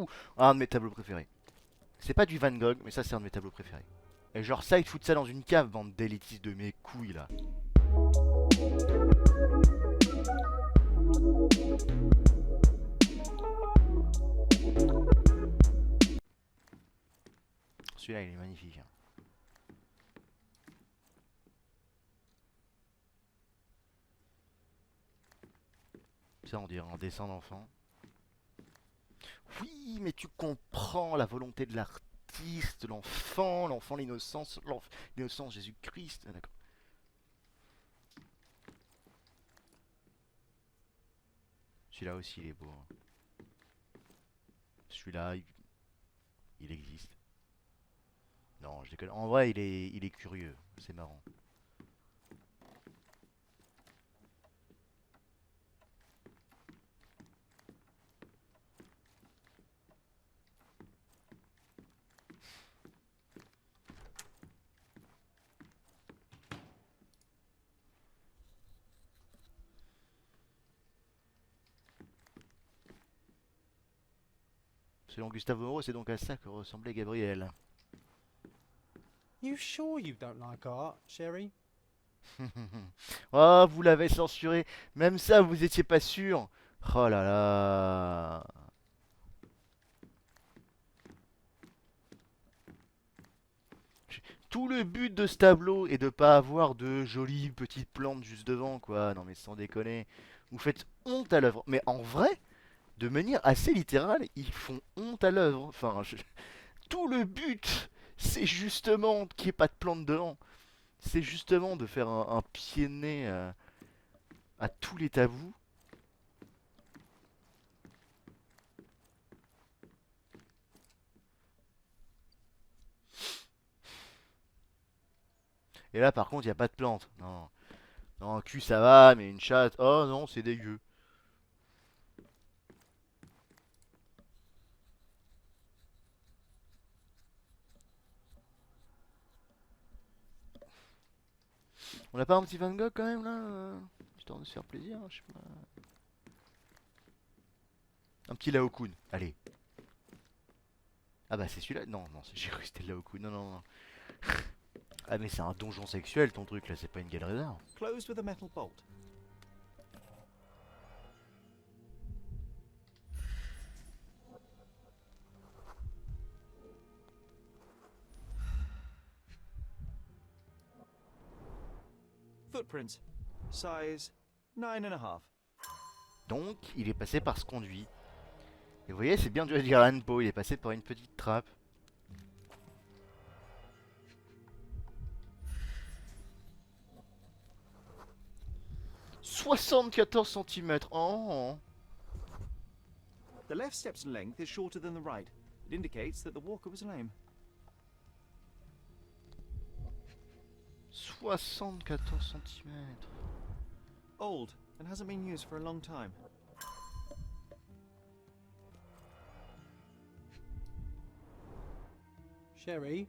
Ouh, un de mes tableaux préférés. C'est pas du Van Gogh, mais ça c'est un de mes tableaux préférés. Et genre ça, ils te foutent ça dans une cave, bande d'élitistes de mes couilles là. Celui-là il est magnifique. Hein. Ça on dirait un dessin d'enfant. Oui, mais tu comprends la volonté de l'artiste, l'enfant, l'innocence, l'innocence Jésus-Christ. Ah, d'accord. Celui-là aussi il est beau. Hein. Celui-là, il existe. Non, je déconne. En vrai, il est curieux. C'est marrant. Selon Gustave Moreau, c'est donc à ça que ressemblait Gabriel. You sure you don't like art, Sherry? Oh, vous l'avez censuré. Même ça, vous étiez pas sûr. Oh là là. Tout le but de ce tableau est de pas avoir de jolies petites plantes juste devant, quoi. Non mais sans déconner. Vous faites honte à l'œuvre. Mais en vrai, de manière assez littérale, ils font honte à l'œuvre. Enfin, tout le but, c'est justement qu'il n'y ait pas de plantes devant. C'est justement de faire un pied de nez à tous les tabous. Et là, par contre, il n'y a pas de plantes. Non, non, un cul ça va, mais une chatte, oh non, c'est dégueu. On n'a pas un petit Van Gogh quand même là histoire de se faire plaisir, hein, je sais pas. Un petit Laocoon, allez. Ah bah c'est celui-là. Non, non, j'ai cru que c'était le Laocoon. Non, non, non. Ah mais c'est un donjon sexuel ton truc là, c'est pas une galerie d'art. Closed with a metal bolt. Footprints. Size 9.5. Donc, il est passé par ce conduit. Et vous voyez, c'est bien du Edgar Allan Poe, il est passé par une petite trappe. « 74 centimètres. Oh. The left step's length is shorter than the right. It indicates that the walker was lame. 74 centimètres. Old and hasn't been used for a long time. Sherry,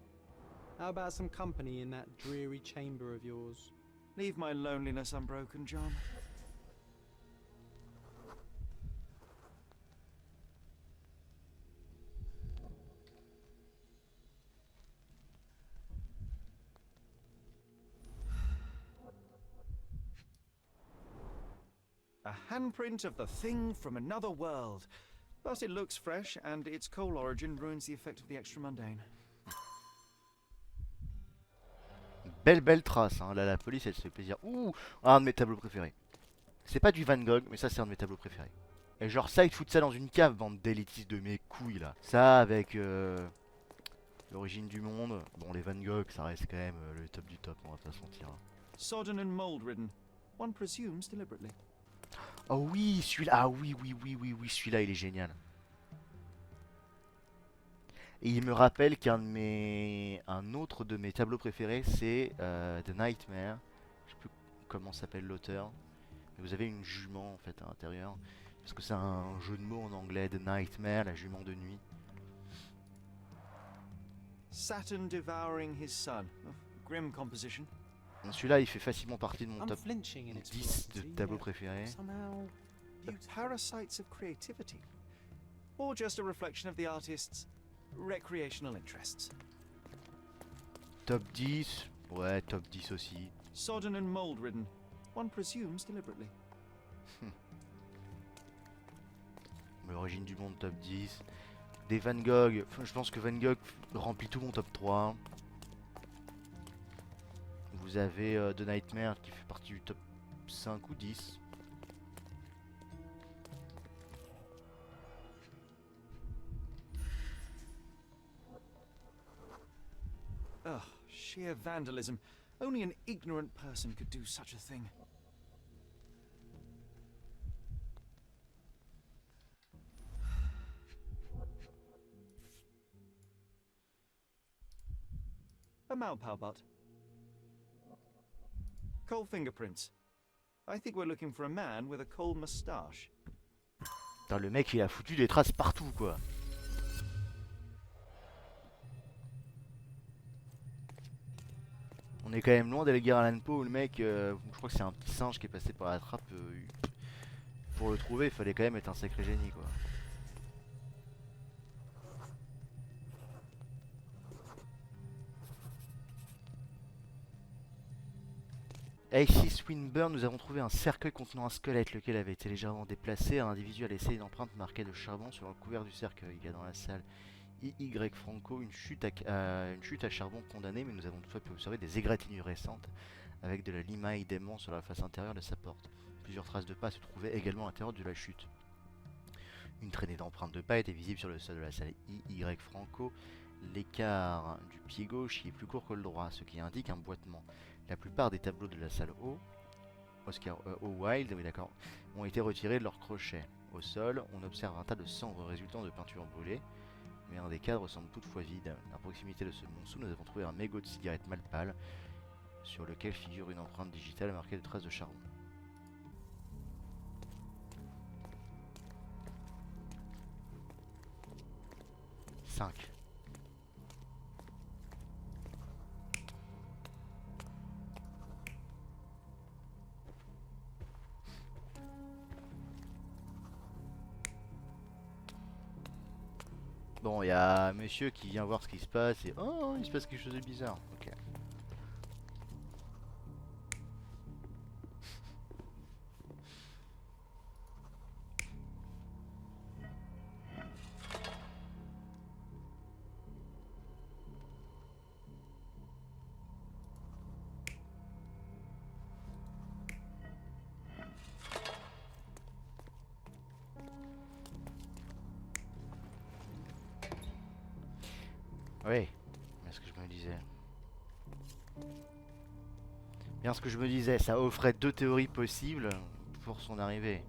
how about some company in that dreary chamber of yours? Leave my loneliness unbroken, John. A handprint of the thing from another world. But it looks fresh, and its coal origin ruins the effect of the extra mundane. Belle trace, hein. Là la police elle se fait plaisir. Ouh, un de mes tableaux préférés. C'est pas du Van Gogh, mais ça c'est un de mes tableaux préférés. Et genre ça, ils te foutent ça dans une cave, bande d'élitistes de mes couilles là. Ça avec l'origine du monde. Bon, les Van Gogh, ça reste quand même le top du top, on va pas se mentir. Hein. Sodden and mold-ridden. One presumes deliberately. Oh oui, celui-là, ah oui, celui-là il est génial. Et il me rappelle un autre de mes tableaux préférés, c'est The Nightmare. Je sais plus comment s'appelle l'auteur. Mais vous avez une jument en fait à l'intérieur. Parce que c'est un jeu de mots en anglais, The Nightmare, la jument de nuit. Saturn devouring his son. Oh, grim composition. Celui-là il fait facilement partie de mon top Unflinching in its 10 de ferocity, tableaux yet préférés. somehow The parasites of creativity. or just a reflection of the artist's recreational interests. Top 10. Ouais, top 10 aussi. Sodden and mold-ridden, one presumes deliberately. L'origine du monde top 10. Des Van Gogh. Enfin, je pense que Van Gogh remplit tout mon top 3. Vous avez The Nightmare qui fait partie du top 5 ou 10. Ugh, sheer vandalism. Only an ignorant person could do such a thing. A Malpalbot. Coal fingerprints. I think we're looking for a man with a coal moustache. Putain, le mec il a foutu des traces partout quoi. On est quand même loin d'Edgar Allan Poe où le mec, je crois que c'est un petit singe qui est passé par la trappe. Pour le trouver il fallait quand même être un sacré génie quoi. Ici Swinburne, nous avons trouvé un cercueil contenant un squelette, lequel avait été légèrement déplacé. Un individu a laissé une empreinte marquée de charbon sur le couvert du cercueil. Il y a dans la salle I.Y. Franco une chute à charbon condamnée, mais nous avons toutefois pu observer des égratignures récentes avec de la limaille d'aimant sur la face intérieure de sa porte. Plusieurs traces de pas se trouvaient également à l'intérieur de la chute. Une traînée d'empreintes de pas était visible sur le sol de la salle I.Y. Franco. L'écart du pied gauche y est plus court que le droit, ce qui indique un boitement. La plupart des tableaux de la salle Oscar Wilde, oui d'accord, ont été retirés de leur crochet. Au sol, on observe un tas de cendres résultant de peintures brûlées, mais un des cadres semble toutefois vide. À proximité de ce monceau, nous avons trouvé un mégot de cigarette mal pâle, sur lequel figure une empreinte digitale marquée de traces de charbon. « 5. Bon, il y a un monsieur qui vient voir ce qui se passe et oh, il se passe quelque chose de bizarre. Ok. Oui, bien ce que je me disais. Bien ce que je me disais, ça offrait deux théories possibles pour son arrivée.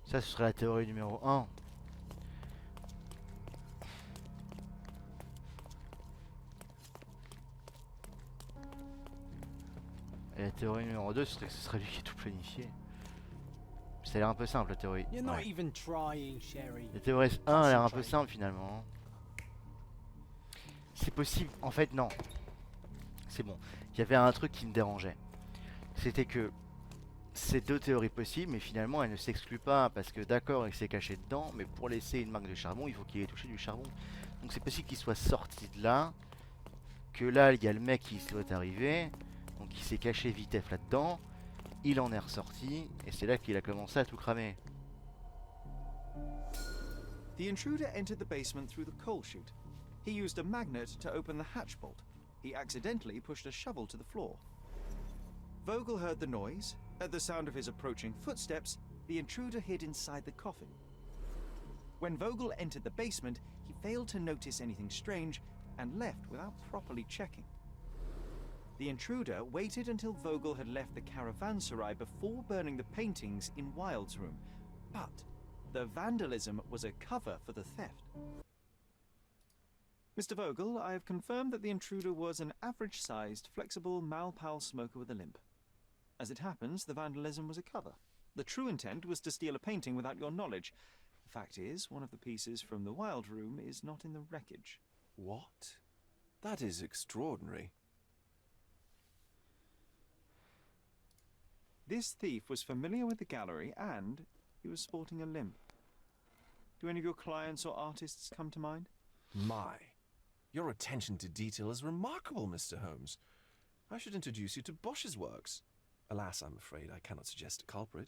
Ça, ce serait la théorie numéro 1. Et la théorie numéro 2, ce serait lui qui a tout planifié. Ça a l'air un peu simple la théorie. You're not Ouais. even trying, Sherry. La théorie 1 a l'air un peu simple finalement. C'est possible. En fait, non. C'est bon. Il y avait un truc qui me dérangeait. C'était que c'est deux théories possibles, mais finalement elles ne s'excluent pas. Parce que d'accord, il s'est caché dedans, mais pour laisser une marque de charbon, il faut qu'il ait touché du charbon. Donc c'est possible qu'il soit sorti de là. Que là, il y a le mec qui soit arrivé. Donc il s'est caché vitef là-dedans. Il en est ressorti. Et c'est là qu'il a commencé à tout cramer. The intruder entered the basement through the coal chute. He used a magnet to open the hatch bolt. He accidentally pushed a shovel to the floor. Vogel heard the noise. At the sound of his approaching footsteps, the intruder hid inside the coffin. When Vogel entered the basement, he failed to notice anything strange and left without properly checking. The intruder waited until Vogel had left the caravanserai before burning the paintings in Wilde's room. But the vandalism was a cover for the theft. Mr. Vogel, I have confirmed that the intruder was an average-sized, flexible Malpal smoker with a limp. As it happens, the vandalism was a cover. The true intent was to steal a painting without your knowledge. The fact is, one of the pieces from the Wilde room is not in the wreckage. What? That is extraordinary. This thief was familiar with the gallery and he was sporting a limp. Do any of your clients or artists come to mind? My. Your attention to detail is remarkable, Mr. Holmes. I should introduce you to Bosch's works. Alas, I'm afraid I cannot suggest a culprit.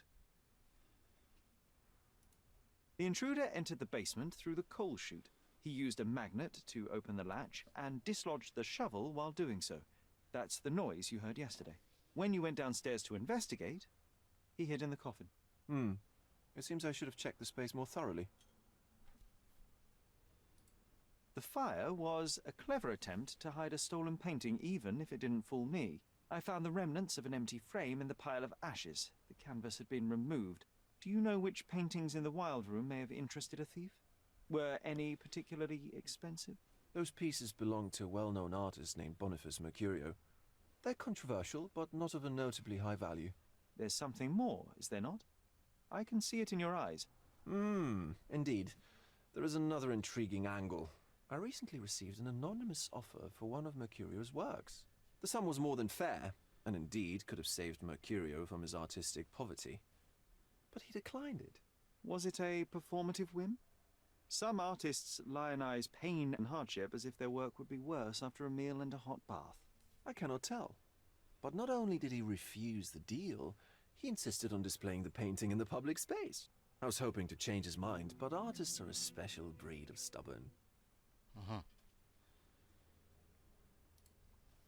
The intruder entered the basement through the coal chute. He used a magnet to open the latch and dislodged the shovel while doing so. That's the noise you heard yesterday. When you went downstairs to investigate, he hid in the coffin. It seems I should have checked the space more thoroughly. The fire was a clever attempt to hide a stolen painting, even if it didn't fool me. I found the remnants of an empty frame in the pile of ashes. The canvas had been removed. Do you know which paintings in the Wilde room may have interested a thief? Were any particularly expensive? Those pieces belong to a well-known artist named Boniface Mercurio. They're controversial, but not of a notably high value. There's something more, is there not? I can see it in your eyes. Indeed. There is another intriguing angle. I recently received an anonymous offer for one of Mercurio's works. The sum was more than fair, and indeed could have saved Mercurio from his artistic poverty. But he declined it. Was it a performative whim? Some artists lionize pain and hardship as if their work would be worse after a meal and a hot bath. I cannot tell. But not only did he refuse the deal, he insisted on displaying the painting in the public space. I was hoping to change his mind, but artists are a special breed of stubborn.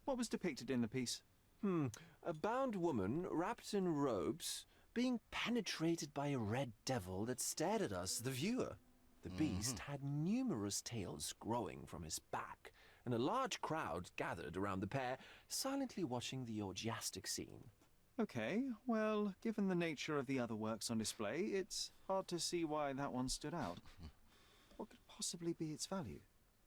What was depicted in the piece? A bound woman, wrapped in robes, being penetrated by a red devil that stared at us, the viewer. The beast had numerous tails growing from his back, and a large crowd gathered around the pair, silently watching the orgiastic scene. Okay, well, given the nature of the other works on display, it's hard to see why that one stood out. What could possibly be its value?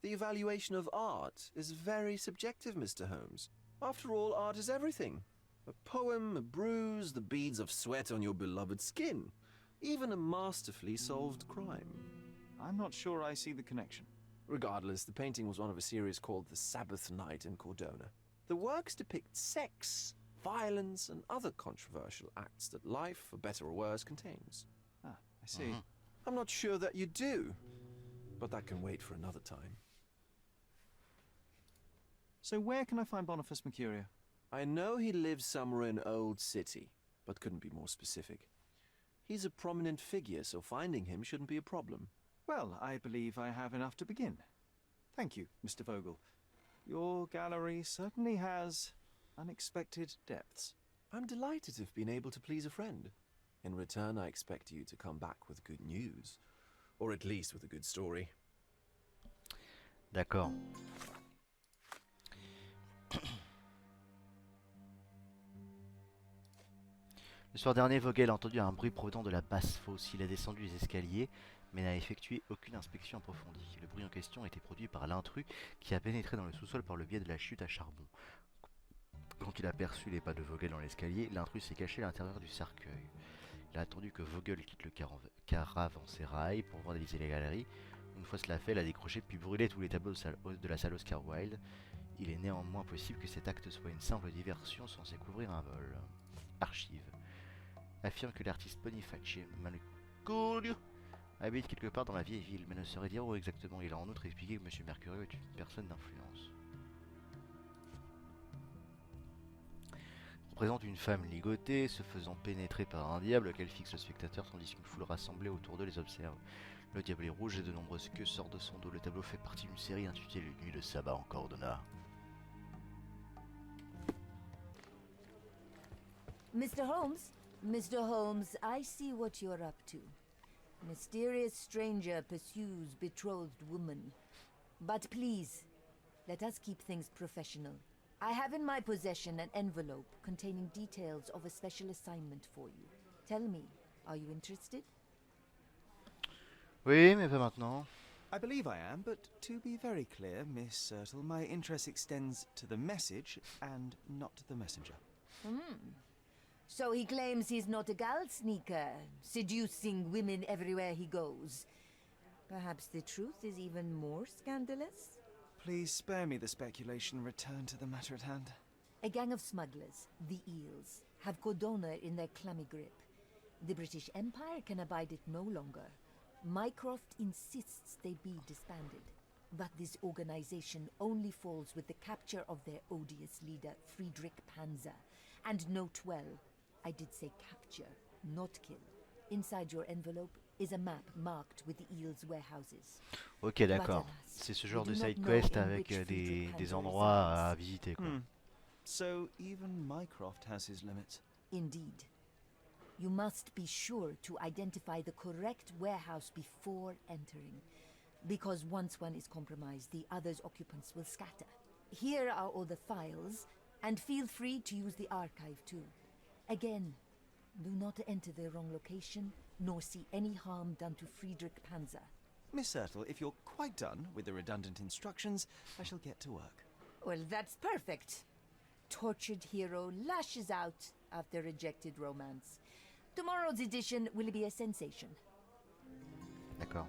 The evaluation of art is very subjective, Mr. Holmes. After all, art is everything. A poem, a bruise, the beads of sweat on your beloved skin. Even a masterfully solved crime. I'm not sure I see the connection. Regardless, the painting was one of a series called The Sabbath Night in Cordona. The works depict sex, violence, and other controversial acts that life, for better or worse, contains. Ah, I see. I'm not sure that you do, but that can wait for another time. So where can I find Boniface Mercurio? I know he lives somewhere in Old City, but couldn't be more specific. He's a prominent figure, so finding him shouldn't be a problem. Well, I believe I have enough to begin. Thank you, Mr. Vogel. Your gallery certainly has unexpected depths. I'm delighted to have been able to please a friend. In return, I expect you to come back with good news. Or at least with a good story. D'accord. Le soir dernier, Vogel a entendu un bruit provenant de la basse fosse. Il a descendu les escaliers, mais n'a effectué aucune inspection approfondie. Le bruit en question a été produit par l'intrus qui a pénétré dans le sous-sol par le biais de la chute à charbon. Quand il a aperçu les pas de Vogel dans l'escalier, l'intrus s'est caché à l'intérieur du cercueil. Il a attendu que Vogel quitte le caravansérail pour vandaliser les galeries. Une fois cela fait, il a décroché puis brûlé tous les tableaux de la salle Oscar Wilde. Il est néanmoins possible que cet acte soit une simple diversion censée couvrir un vol. Archive affirme que l'artiste Boniface Mercurio habite quelque part dans la vieille ville, mais ne saurait dire où exactement. Il a en outre expliqué que M. Mercurio est une personne d'influence. On présente une femme ligotée, se faisant pénétrer par un diable, lequel fixe le spectateur tandis qu'une foule rassemblée autour d'eux les observe. Le diable est rouge et de nombreuses queues sortent de son dos. Le tableau fait partie d'une série intitulée Les Nuits de Sabbat en Cordona. Mr. Holmes, I see what you're up to. Mysterious stranger pursues betrothed woman. But please, Let us keep things professional. I have in my possession an envelope containing details of a special assignment for you. Tell me, are you interested? Oui, mais pas maintenant. I believe I am, but to be very clear, Miss Sertle, my interest extends to the message and not the messenger. So he claims he's not a gal sneaker, seducing women everywhere he goes. Perhaps the truth is even more scandalous? Please spare me the speculation and return to the matter at hand. A gang of smugglers, the Eels, have Codona in their clammy grip. The British Empire can abide it no longer. Mycroft insists they be disbanded. But this organization only falls with the capture of their odious leader, Friedrich Panzer. And note well, I did say capture, not kill. Inside your envelope is a map marked with the Eels' warehouses. Ok, d'accord. C'est ce genre de side quest avec des endroits à visiter, quoi. So even Mycroft has his limits. Indeed. You must be sure to identify the correct warehouse before entering. Because once one is compromised, the other's occupants will scatter. Here are all the files, and feel free to use the archive too. Again, do not enter the wrong location, nor see any harm done to Friedrich Panzer. Miss Sertle, if you're quite done with the redundant instructions, I shall get to work. Well, that's perfect. Tortured hero lashes out after rejected romance. Tomorrow's edition will be a sensation. D'accord.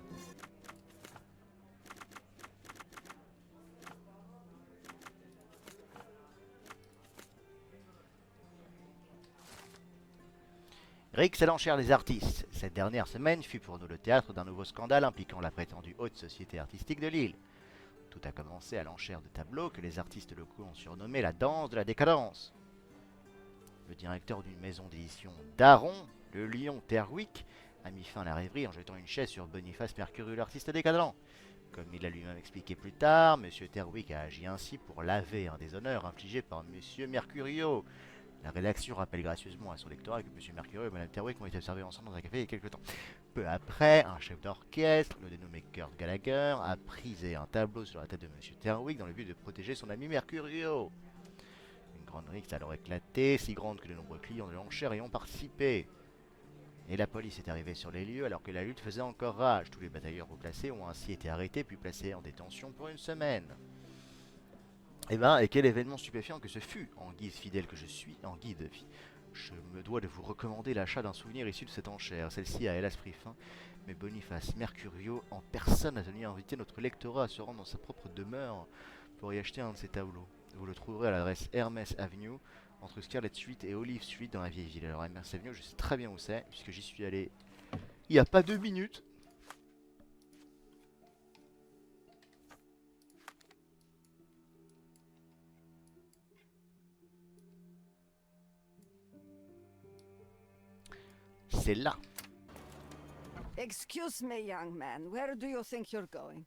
Rick s'enchère les artistes. Cette dernière semaine fut pour nous le théâtre d'un nouveau scandale impliquant la prétendue haute société artistique de l'île. Tout a commencé à l'enchère de tableaux que les artistes locaux ont surnommé la danse de la décadence. Le directeur d'une maison d'édition d'Aron, le lion Terwick, a mis fin à la rêverie en jetant une chaise sur Boniface Mercurius, l'artiste décadent. Comme il l'a lui-même expliqué plus tard, M. Terwick a agi ainsi pour laver un déshonneur infligé par M. Mercurius. La rédaction rappelle gracieusement à son lectorat que M. Mercurius et Mme Terwick ont été observés ensemble dans un café il y a quelques temps. Peu après, un chef d'orchestre, le dénommé Kurt Gallagher, a prisé un tableau sur la tête de M. Terwick dans le but de protéger son ami Mercurius. Une grande rixe a alors éclaté, si grande que de nombreux clients de l'enchère y ont participé. Et la police est arrivée sur les lieux alors que la lutte faisait encore rage. Tous les batailleurs replacés ont ainsi été arrêtés puis placés en détention pour une semaine. Et quel événement stupéfiant que ce fut. En guise fidèle que je suis, je me dois de vous recommander l'achat d'un souvenir issu de cette enchère. Celle-ci a hélas pris fin, mais Boniface Mercurius en personne a tenu à inviter notre lectorat à se rendre dans sa propre demeure pour y acheter un de ses tableaux. Vous le trouverez à l'adresse Hermès Avenue, entre Scarlet Street et Olive Street dans la vieille ville. Alors Hermès Avenue, je sais très bien où c'est, puisque j'y suis allé il n'y a pas 2 minutes. C'est là. Excuse me, young man. Where do you think you're going?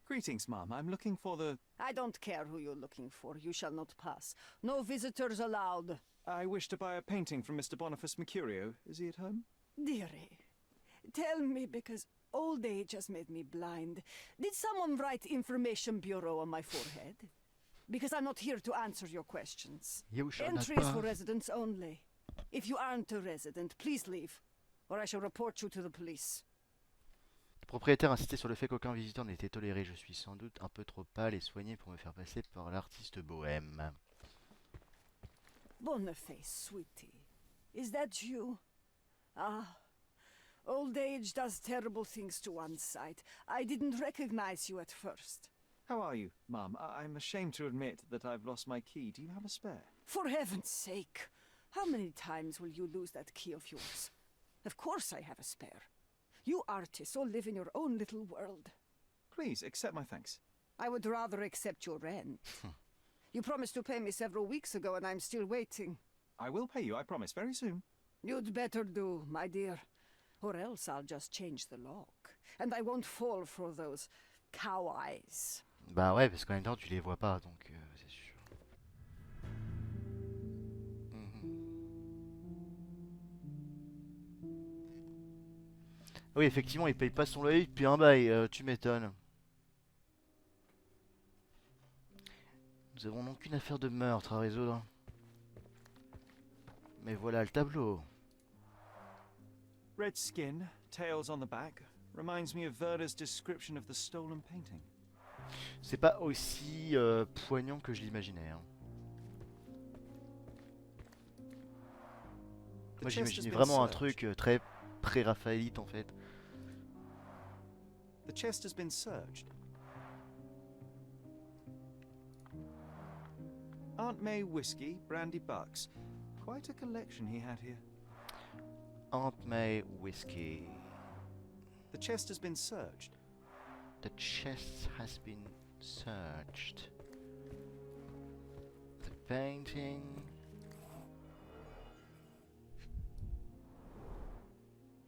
Greetings, ma'am. I'm looking for the... I don't care who you're looking for. You shall not pass. No visitors allowed. I wish to buy a painting from Mr. Boniface Mercurius. Is he at home? Dearie, tell me, because old age has made me blind. Did someone write Information Bureau on my forehead? Because I'm not here to answer your questions. Entry is for residents only. If you aren't a resident, please leave, or I shall report you to the police. Le propriétaire insistait sur le fait qu'aucun visiteur n'était toléré. Je suis sans doute un peu trop pâle et soigné pour me faire passer par l'artiste bohème. Boniface, sweetie. Is that you? Ah, old age does terrible things to one's sight. I didn't recognize you at first. How are you, ma'am? I'm ashamed to admit that I've lost my key. Do you have a spare? For heaven's sake! How many times will you lose that key of yours? Of course I have a spare. You artists all live in your own little world. Please, accept my thanks. I would rather accept your rent. You promised to pay me several weeks ago and I'm still waiting. I will pay you, I promise, very soon. You'd better do, my dear. Or else I'll just change the lock. And I won't fall for those cow eyes. Bah ouais, parce qu'en même temps tu les vois pas, donc c'est sûr. Oui, effectivement, il paye pas son loyer depuis un bail, tu m'étonnes. Nous avons donc une affaire de meurtre à résoudre. Mais voilà le tableau. Red skin, tails on the back, reminds me of Werder's description of the stolen painting. C'est pas aussi poignant que je l'imaginais. Hein. Moi j'imaginais vraiment un truc très pré-raphaélite en fait. The chest has been searched. Aunt May whiskey, brandy bucks. Quite a collection he had here. Aunt May whiskey. The chest has been searched. The chest has been searched. The painting.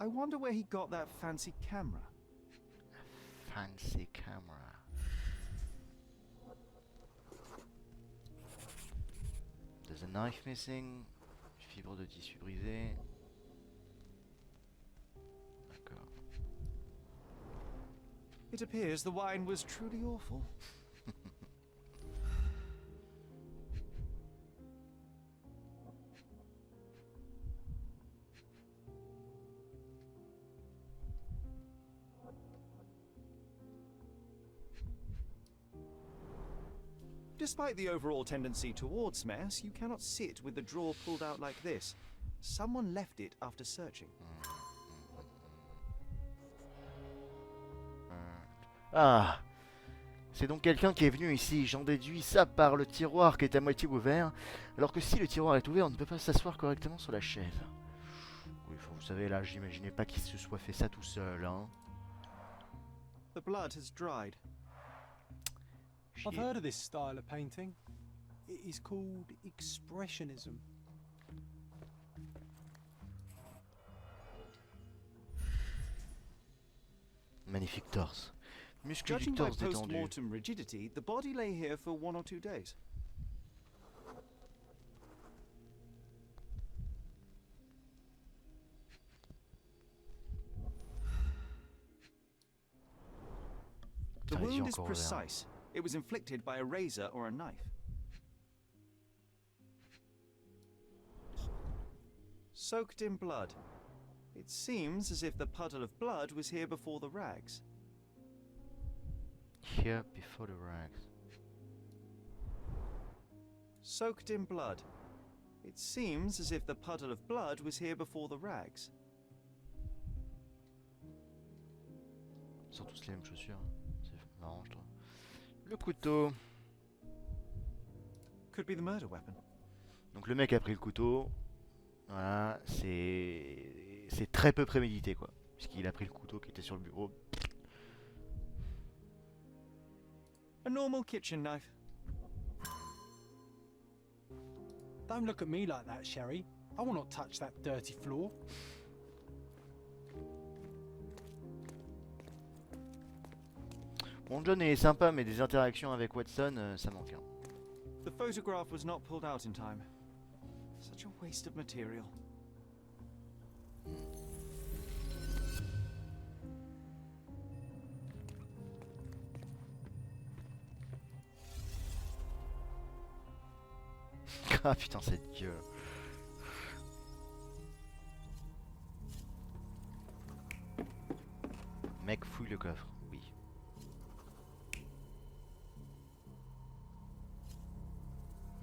I wonder where he got that fancy camera. Fancy camera. There's a knife missing. Fibre de tissu brisée. D'accord. It appears the wine was truly awful. Despite the overall tendency towards mess, you cannot sit with the drawer pulled out like this. Someone left it after searching. Ah, c'est donc quelqu'un qui est venu ici. J'en déduis ça par le tiroir qui est à moitié ouvert. Alors que si le tiroir est ouvert, on ne peut pas s'asseoir correctement sur la chaise. Oui, enfin, vous savez, là, j'imaginais pas qu'il se soit fait ça tout seul, hein. The blood has dried. I've heard of this style of painting. It is called expressionism. Magnifique torse. Muscles du Judging by torse détendu. post-mortem rigidity, the body lay here for 1 or 2 days. The Putain, les yeux wound is encore ouverts. precise. It was inflicted by a razor or a knife. Soaked in blood. It seems as if the puddle of blood was here before the rags. Here before the rags. Soaked in blood. It seems as if the puddle of blood was here before the rags. Ils sont tous les mêmes chaussures. C'est marrant, je trouve. Le couteau. Could be the murder weapon. Donc le mec a pris le couteau. Voilà, c'est très peu prémédité quoi. Puisqu'il a pris le couteau qui était sur le bureau. A normal kitchen knife. Don't look at me like that, Sherry. I will not touch that dirty floor. Bon, John est sympa, mais des interactions avec Watson, ça manque. Hein. The photograph was not pulled out in time. Such a waste of material. Ah putain, cette gueule. Mec fouille le coffre, oui.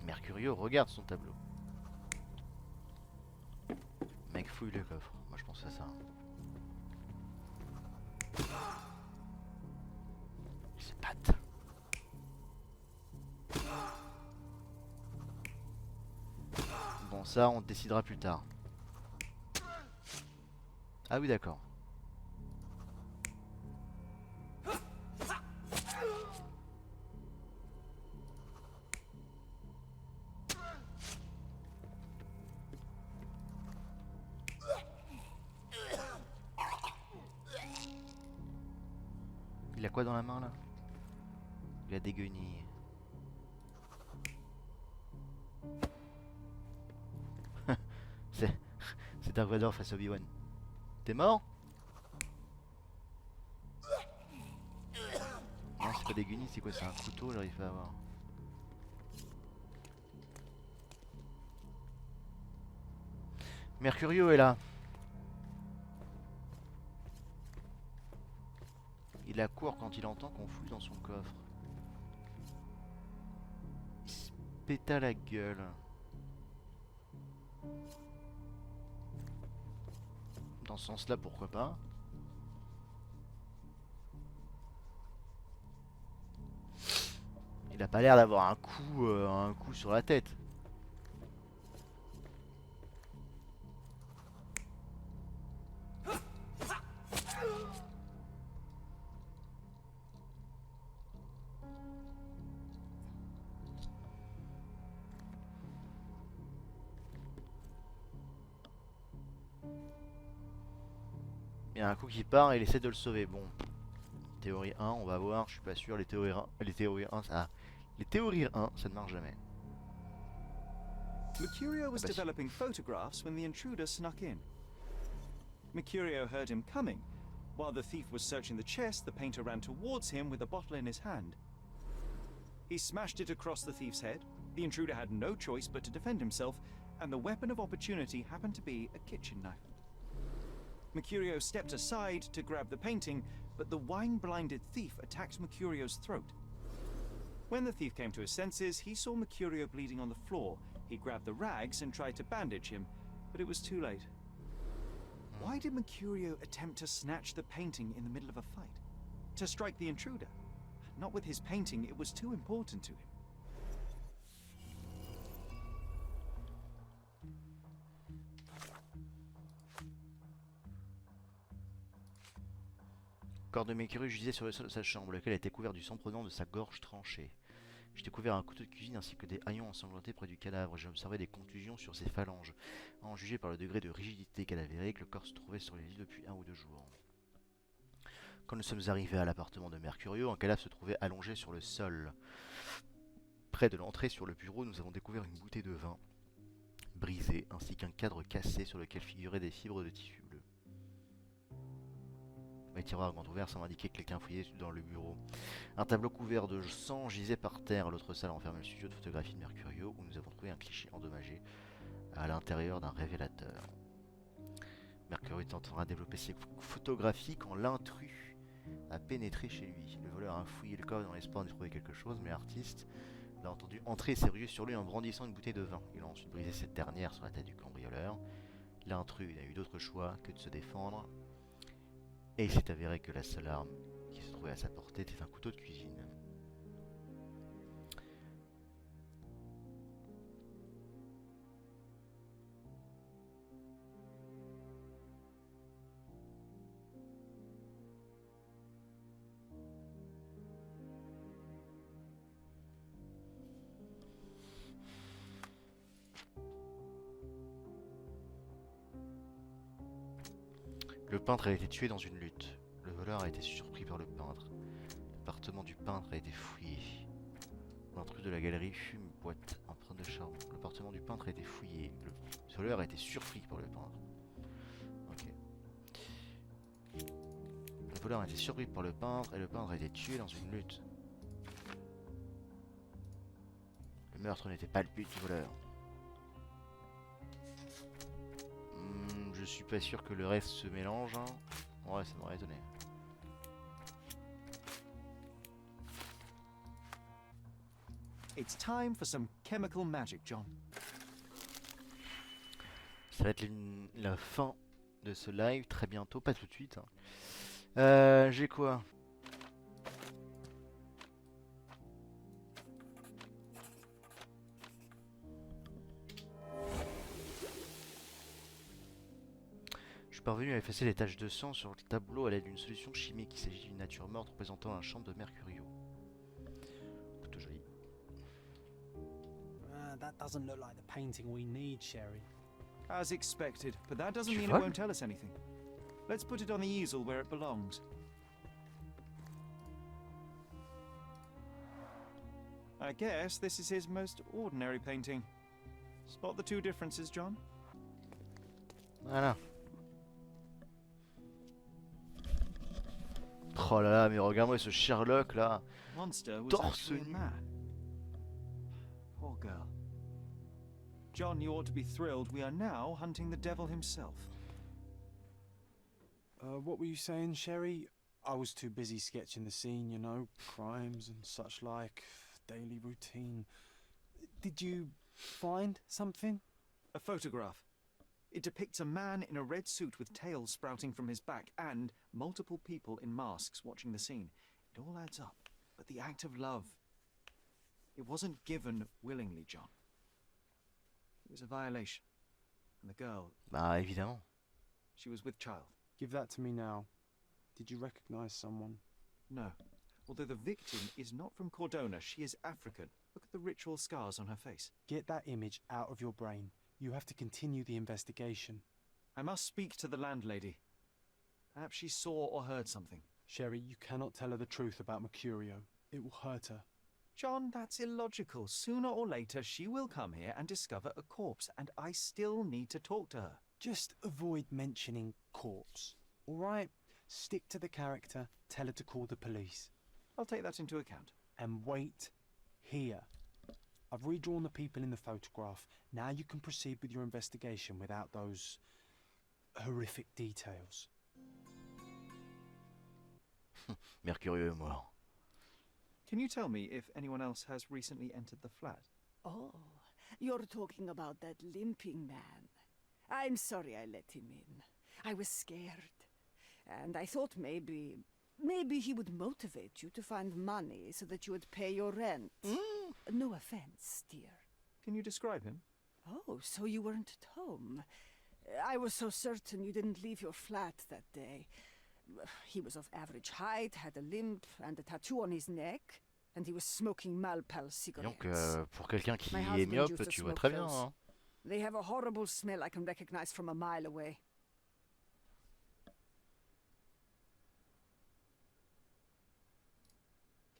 Mercurio regarde son tableau. Mec fouille le coffre, moi je pense à ça. Il se batte. Bon, ça on décidera plus tard. Ah oui, d'accord. Il a quoi dans la main là? Il a des guenilles. C'est Dark Vador face à Obi-Wan. T'es mort? Non, c'est pas des guenilles, c'est quoi? C'est un couteau, j'arrive pas à voir. Mercurio est là. Il accourt quand il entend qu'on fouille dans son coffre. Il se péta la gueule. Dans ce sens-là, pourquoi pas. Il a pas l'air d'avoir un coup sur la tête. Il y a un coup qui part et il essaie de le sauver. Bon, théorie 1, on va voir, je suis pas sûr. Les théories 1, ça ne marche jamais. Mercurio was Ah bah si. developing photographs when the intruder snuck in. Mercurio heard him coming. While the thief was searching the chest, the painter ran towards him with a bottle in his hand. He smashed it across the thief's head. The intruder had no choice but to defend himself, and the weapon of opportunity happened to be a kitchen knife. Mercurio stepped aside to grab the painting, but the wine-blinded thief attacked Mercurio's throat. When the thief came to his senses, he saw Mercurio bleeding on the floor. He grabbed the rags and tried to bandage him, but it was too late. Why did Mercurio attempt to snatch the painting in the middle of a fight? To strike the intruder? Not with his painting, it was too important to him. Le corps de Mercurio gisait sur le sol de sa chambre, lequel était couvert du sang provenant de sa gorge tranchée. J'ai découvert un couteau de cuisine ainsi que des haillons ensanglantés près du cadavre. J'ai observé des contusions sur ses phalanges. À en juger par le degré de rigidité cadavérique, le corps se trouvait sur les lits depuis 1 ou 2 jours. Quand nous sommes arrivés à l'appartement de Mercurio, un cadavre se trouvait allongé sur le sol. Près de l'entrée sur le bureau, nous avons découvert une bouteille de vin brisée ainsi qu'un cadre cassé sur lequel figuraient des fibres de tissu bleu. Les tiroirs grands ouverts semblent indiquer que quelqu'un fouillait dans le bureau. Un tableau couvert de sang gisait par terre. L'autre salle renfermait le studio de photographie de Mercurio où nous avons trouvé un cliché endommagé à l'intérieur d'un révélateur. Mercurio est en train de développer ses photographies quand l'intrus a pénétré chez lui. Le voleur a fouillé le coffre dans l'espoir de trouver quelque chose, mais l'artiste l'a entendu entrer et s'est rué sur lui en brandissant une bouteille de vin. Il a ensuite brisé cette dernière sur la tête du cambrioleur. L'intrus n'a eu d'autre choix que de se défendre. Et il s'est avéré que la seule arme qui se trouvait à sa portée était un couteau de cuisine. Le peintre a été tué dans une lutte. Le voleur a été surpris par le peintre. L'appartement du peintre a été fouillé. L'intrus de la galerie fume une boîte empreinte de charbon. L'appartement du peintre a été fouillé. Le voleur a été surpris par le peintre. Ok. Le voleur a été surpris par le peintre et le peintre a été tué dans une lutte. Le meurtre n'était pas le but du voleur. Je suis pas sûr que le reste se mélange. Hein. Ouais, ça m'aurait étonné. It's time for some chemical magic, John. Ça va être la fin de ce live très bientôt, pas tout de suite. Hein. J'ai quoi? Je suis parvenu à effacer les taches de sang sur le tableau à l'aide d'une solution chimique. Il s'agit d'une nature morte représentant un champ de Mercurio. Plutôt joli. That doesn't look like the painting we need, Sherry. As expected, but that doesn't Tu mean it voles? won't tell us anything. Let's put it on the easel where it belongs. I guess this is his most ordinary painting. Spot the two differences, John? Voilà. Oh là là, mais regarde-moi ce Sherlock là. Monster was Torse actually a nu. man. Poor girl. John, you ought to be thrilled. We are now hunting the devil himself. What were you saying, Sherry? I was too busy sketching the scene, you know, crimes and such like, daily routine. Did you find something? A photograph. It depicts a man in a red suit with tails sprouting from his back and multiple people in masks watching the scene. It all adds up. But the act of love, it wasn't given willingly, John. It was a violation. And the girl, Bah évidemment. she was with child. Give that to me now. Did you recognize someone? No. Although the victim is not from Cordona, she is African. Look at the ritual scars on her face. Get that image out of your brain. You have to continue the investigation. I must speak to the landlady. Perhaps she saw or heard something. Sherry, you cannot tell her the truth about Mercurio. It will hurt her. John, that's illogical. Sooner or later, she will come here and discover a corpse, and I still need to talk to her. Just avoid mentioning corpse, all right? Stick to the character, tell her to call the police. I'll take that into account. And wait here. I've redrawn the people in the photograph. Now you can proceed with your investigation without those horrific details. Mercurio est mort. Can you tell me if anyone else has recently entered the flat? Oh, you're talking about that limping man. I'm sorry I let him in. I was scared. And I thought maybe he would motivate you to find money so that you would pay your rent. No offense, dear. Can you describe him? Oh, so you weren't at home. I was so certain you didn't leave your flat that day. He was of average height, had a limp and a tattoo on his neck, and he was smoking Malpal cigarettes. Donc pour quelqu'un qui My est husband myope, used to tu vois smoke très bien. those. Hein. They have a horrible smell I can recognize from a mile away.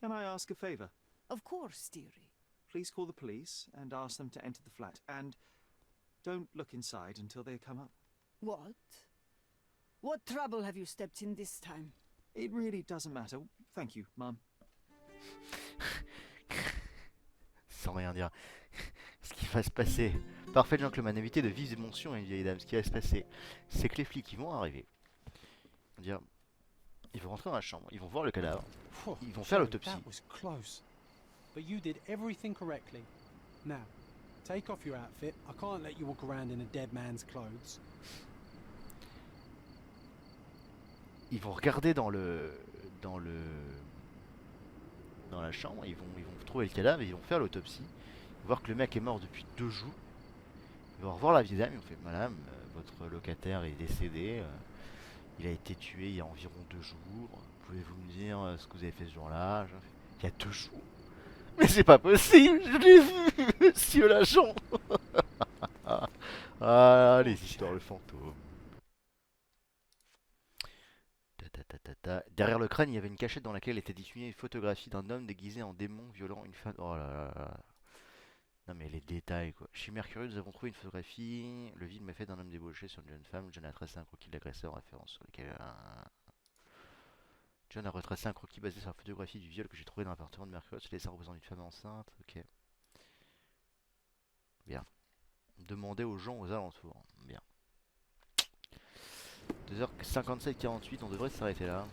Can I ask a favor? Of course, dearie. Please call the police and ask them to enter the flat. And don't look inside until they come up. What? What trouble have you stepped in this time? It really doesn't matter. Thank you, Mum. Sans rien dire. Ce qui va se passer. Parfait gentleman, évitez de vives émotions à une vieille dame. Ce qui va se passer, c'est que les flics ils vont arriver. Dire, ils vont rentrer dans la chambre, ils vont voir le cadavre, ils vont faire l'autopsie. That was close. But you did everything correctly. Now, take off your outfit. I can't let you walk around in a dead man's clothes. Ils vont regarder dans la chambre, ils vont trouver le cadavre et ils vont faire l'autopsie. Ils vont voir que le mec est mort depuis 2 jours. Ils vont revoir la vieille dame, ils vont faire madame, votre locataire est décédé. Il a été tué il y a environ 2 jours. Pouvez-vous me dire ce que vous avez fait ce jour-là? Il y a 2 jours. Mais c'est pas possible, je l'ai vu, monsieur l'agent. Ah, les histoires de fantômes. Derrière le crâne, il y avait une cachette dans laquelle était dissimulée une photographie d'un homme déguisé en démon violant une femme. Oh là là là. Non mais les détails quoi. Chez Mercurio, nous avons trouvé une photographie. Le vide m'a fait d'un homme débauché sur une jeune femme. John a tracé un croquis de l'agresseur en référence sur lequel. John a retracé un croquis basé sur la photographie du viol que j'ai trouvé dans l'appartement de Mercurio. C'est ça représente une femme enceinte. Ok. Bien. Demandez aux gens aux alentours. Bien. 2h57-48, on devrait s'arrêter là.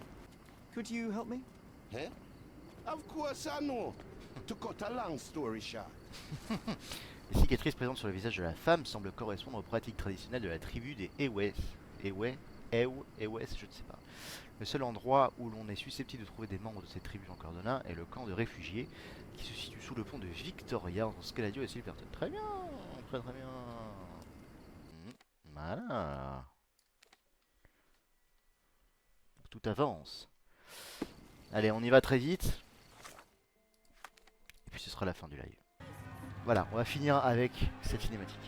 Could you help me? Eh? Of course I know. To cut a long story short. Les cicatrices présentes sur le visage de la femme semblent correspondre aux pratiques traditionnelles de la tribu des Ewes. Ewes, je ne sais pas. Le seul endroit où l'on est susceptible de trouver des membres de cette tribu en Cordona est le camp de réfugiés qui se situe sous le pont de Victoria entre Scaladio et Silverton. Très bien, très très bien. Voilà. Tout avance. Allez, on y va très vite. Et puis ce sera la fin du live. Voilà, on va finir avec cette cinématique.